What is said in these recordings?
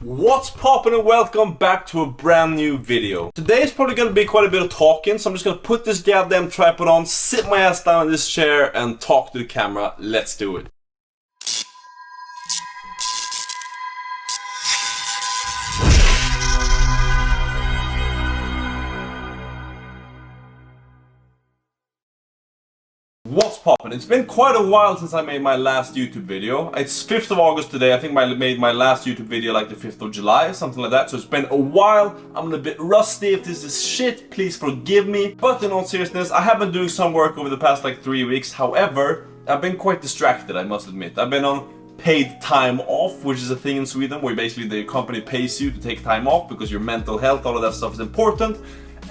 What's poppin' and welcome back to a brand new video. Today is probably gonna be quite a bit of talking, so I'm just gonna put this goddamn tripod on, sit my ass down in this chair and talk to the camera. Let's do it. What's poppin'? It's been quite a while since I made my last YouTube video. It's 5th of August today. I think I made my last YouTube video like the 5th of July, something like that. So it's been a while. I'm a bit rusty. If this is shit, please forgive me. But in all seriousness, I have been doing some work over the past like 3 weeks. However, I've been quite distracted, I must admit. I've been on paid time off, which is a thing in Sweden where basically the company pays you to take time off because your mental health, all of that stuff is important.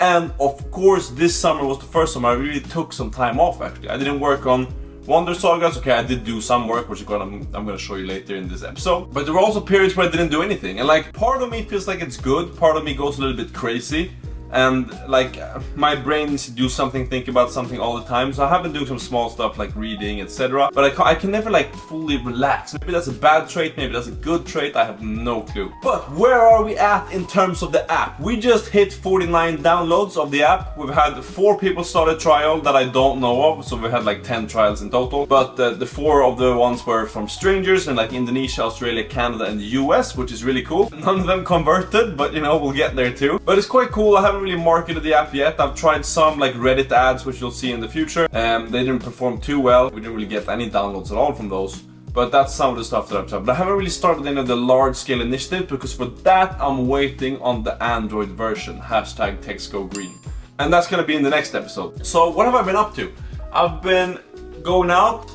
And of course, this summer was the first summer I really took some time off. Actually, I didn't work on Wonder Sagas. Okay, I did do some work, which I'm gonna show you later in this episode. But there were also periods where I didn't do anything, and like part of me feels like it's good, part of me goes a little bit crazy. And like my brain needs to do something, think about something all the time. So I have been doing some small stuff like reading, etc. But I can never like fully relax. Maybe that's a bad trait, maybe that's a good trait, I have no clue. But where are we at in terms of the app? We just hit 49 downloads of the app. We've had 4 people start a trial that I don't know of. So we had like 10 trials in total. But the 4 of the ones were from strangers in like Indonesia, Australia, Canada and the US, which is really cool. None of them converted, but you know, we'll get there too. But it's quite cool. I haven't really marketed the app yet. I've tried some like Reddit ads, which you'll see in the future. They didn't perform too well. We didn't really get any downloads at all from those. But that's some of the stuff that I've tried. But I haven't really started any of the large scale initiative because for that I'm waiting on the Android version. Hashtag TextGoGreen. And that's gonna be in the next episode. So what have I been up to? I've been going out,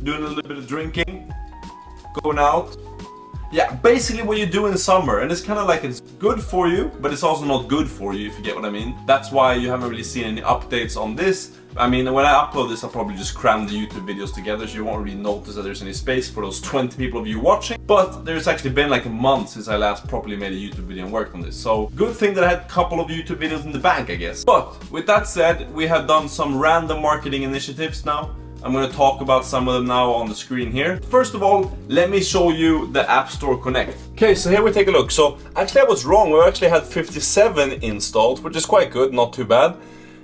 doing a little bit of drinking, going out. Yeah, basically what you do in the summer, and it's kind of like it's good for you, but it's also not good for you, if you get what I mean. That's why you haven't really seen any updates on this. I mean, when I upload this, I'll probably just cram the YouTube videos together, so you won't really notice that there's any space for those 20 people of you watching. But there's actually been like a month since I last properly made a YouTube video and worked on this. So, good thing that I had a couple of YouTube videos in the bank, I guess. But, with that said, we have done some random marketing initiatives now. I'm going to talk about some of them now on the screen here. First of all, let me show you the App Store Connect. Okay, so here we take a look. So actually I was wrong. We actually had 57 installs, which is quite good, not too bad.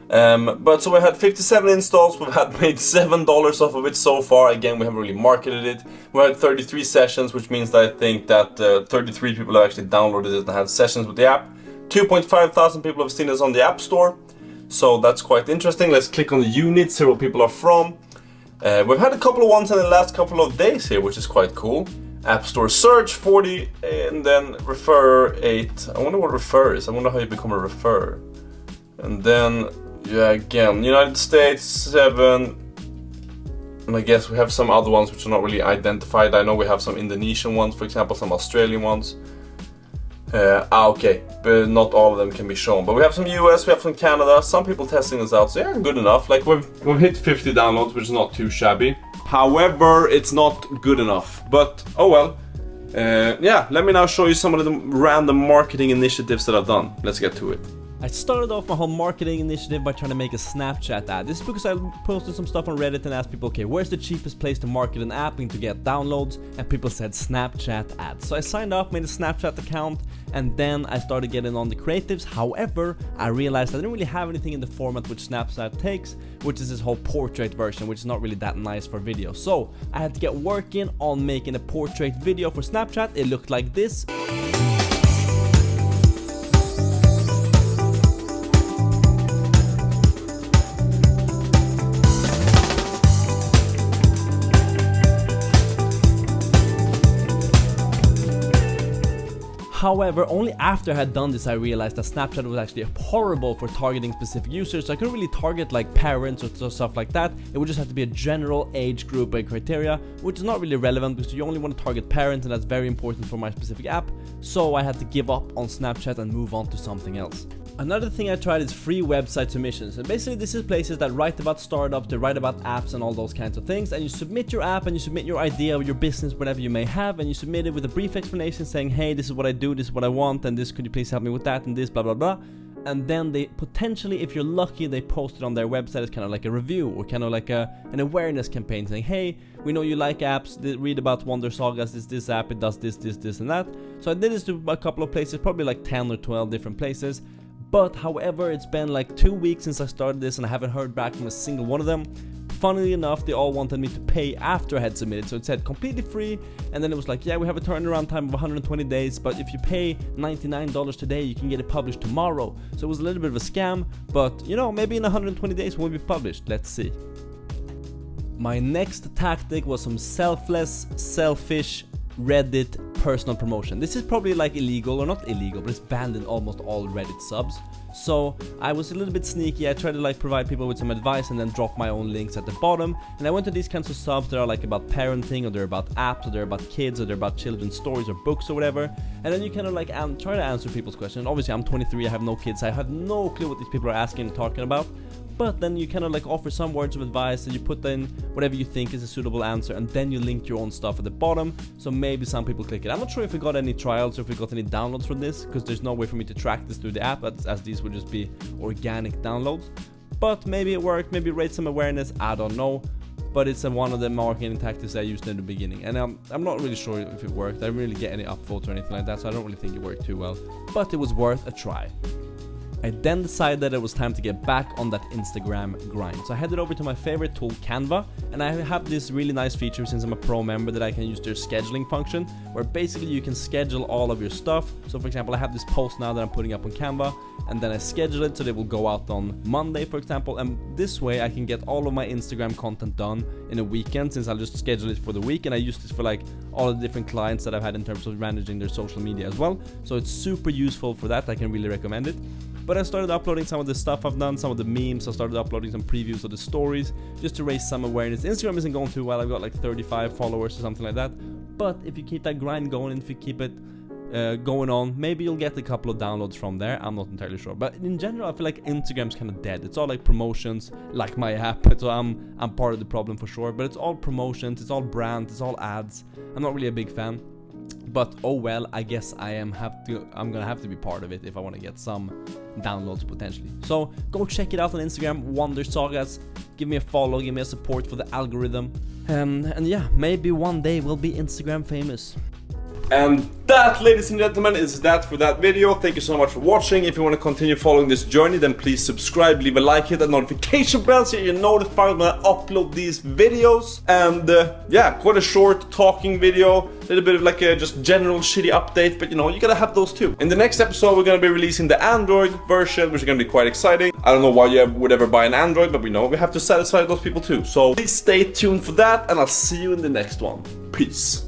But so we had 57 installs. We've had made $7 off of it so far. Again, we haven't really marketed it. We had 33 sessions, which means that I think that 33 people have actually downloaded it and had sessions with the app. 2.5 thousand people have seen us on the App Store. So that's quite interesting. Let's click on the units, see where people are from. We've had a couple of ones in the last couple of days here, which is quite cool. App Store search 40 and then refer 8. I wonder what refer is. I wonder how you become a refer. And then, yeah, again, United States 7. And I guess we have some other ones which are not really identified. I know we have some Indonesian ones, for example, some Australian ones. Okay, but not all of them can be shown. But we have some US, we have some Canada, some people testing this out, so yeah, good enough. Like we've hit 50 downloads, which is not too shabby. However, it's not good enough. But oh well. Yeah, let me now show you some of the random marketing initiatives that I've done. Let's get to it. I started off my whole marketing initiative by trying to make a Snapchat ad. This is because I posted some stuff on Reddit and asked people, okay, where's the cheapest place to market an app and to get downloads? And people said Snapchat ads. So I signed up, made a Snapchat account, and then I started getting on the creatives. However, I realized I didn't really have anything in the format which Snapchat takes, which is this whole portrait version, which is not really that nice for video. So I had to get working on making a portrait video for Snapchat. It looked like this. However, only after I had done this I realized that Snapchat was actually horrible for targeting specific users, so I couldn't really target like parents or stuff like that. It would just have to be a general age group and criteria, which is not really relevant because you only want to target parents and that's very important for my specific app, so I had to give up on Snapchat and move on to something else. Another thing I tried is free website submissions, and basically this is places that write about startups, they write about apps and all those kinds of things, and you submit your app and you submit your idea of your business, whatever you may have, and you submit it with a brief explanation saying, hey, this is what I do, this is what I want, and this, could you please help me with that and this, blah blah blah. and then they potentially, if you're lucky, they post it on their website as kind of like a review or kind of like an awareness campaign saying, hey, we know you like apps, read about Wonder Sagas, this app, it does this and that. So I did this to a couple of places, probably like 10 or 12 different places. But however, it's been like 2 weeks since I started this and I haven't heard back from a single one of them. Funnily enough, they all wanted me to pay after I had submitted, so it said completely free, and then it was like, yeah, we have a turnaround time of 120 days, but if you pay $99 today, you can get it published tomorrow. So it was a little bit of a scam, but you know, maybe in 120 days we'll be published, let's see. My next tactic was some selfless, selfish Reddit personal promotion. This is probably like illegal, or not illegal, but it's banned in almost all Reddit subs. So I was a little bit sneaky. I tried to like provide people with some advice and then drop my own links at the bottom. And I went to these kinds of subs that are like about parenting, or they're about apps, or they're about kids, or they're about children's stories or books or whatever. And then you kind of like try to answer people's questions. Obviously I'm 23, I have no kids, I have no clue what these people are asking and talking about. But then you kind of like offer some words of advice, and you put in whatever you think is a suitable answer, and then you link your own stuff at the bottom, so maybe some people click it. I'm not sure if we got any trials or if we got any downloads from this, because there's no way for me to track this through the app, as these would just be organic downloads. But maybe it worked, maybe it raised some awareness, I don't know. But it's one of the marketing tactics I used in the beginning, and I'm not really sure if it worked. I didn't really get any upvotes or anything like that, so I don't really think it worked too well. But it was worth a try. I then decided that it was time to get back on that Instagram grind. So I headed over to my favorite tool, Canva, and I have this really nice feature since I'm a pro member that I can use their scheduling function, where basically you can schedule all of your stuff. So for example, I have this post now that I'm putting up on Canva, and then I schedule it so they will go out on Monday, for example, and this way I can get all of my Instagram content done in a weekend, since I'll just schedule it for the week, and I use this for like all the different clients that I've had in terms of managing their social media as well. So it's super useful for that, I can really recommend it. But I started uploading some of the stuff I've done, some of the memes. I started uploading some previews of the stories just to raise some awareness. Instagram isn't going too well. I've got like 35 followers or something like that. But if you keep that grind going, and if you keep it going on, maybe you'll get a couple of downloads from there. I'm not entirely sure. But in general, I feel like Instagram's kind of dead. It's all like promotions, like my app. So I'm part of the problem for sure. But it's all promotions, it's all brands, it's all ads. I'm not really a big fan. But oh well, I guess I'm gonna have to be part of it if I want to get some downloads potentially. So go check it out on Instagram, Wonder Sagas. Give me a follow, give me a support for the algorithm, and yeah, maybe one day we'll be Instagram famous. And that, ladies and gentlemen, is that for that video. Thank you so much for watching. If you want to continue following this journey, then please subscribe, leave a like, hit that notification bell so you're notified when I upload these videos. And yeah, quite a short talking video, a little bit of like a just general shitty update, but you know, you gotta have those too. In the next episode, we're gonna be releasing the Android version, which is gonna be quite exciting. I don't know why you would ever buy an Android, but we know we have to satisfy those people too. So please stay tuned for that, and I'll see you in the next one. Peace.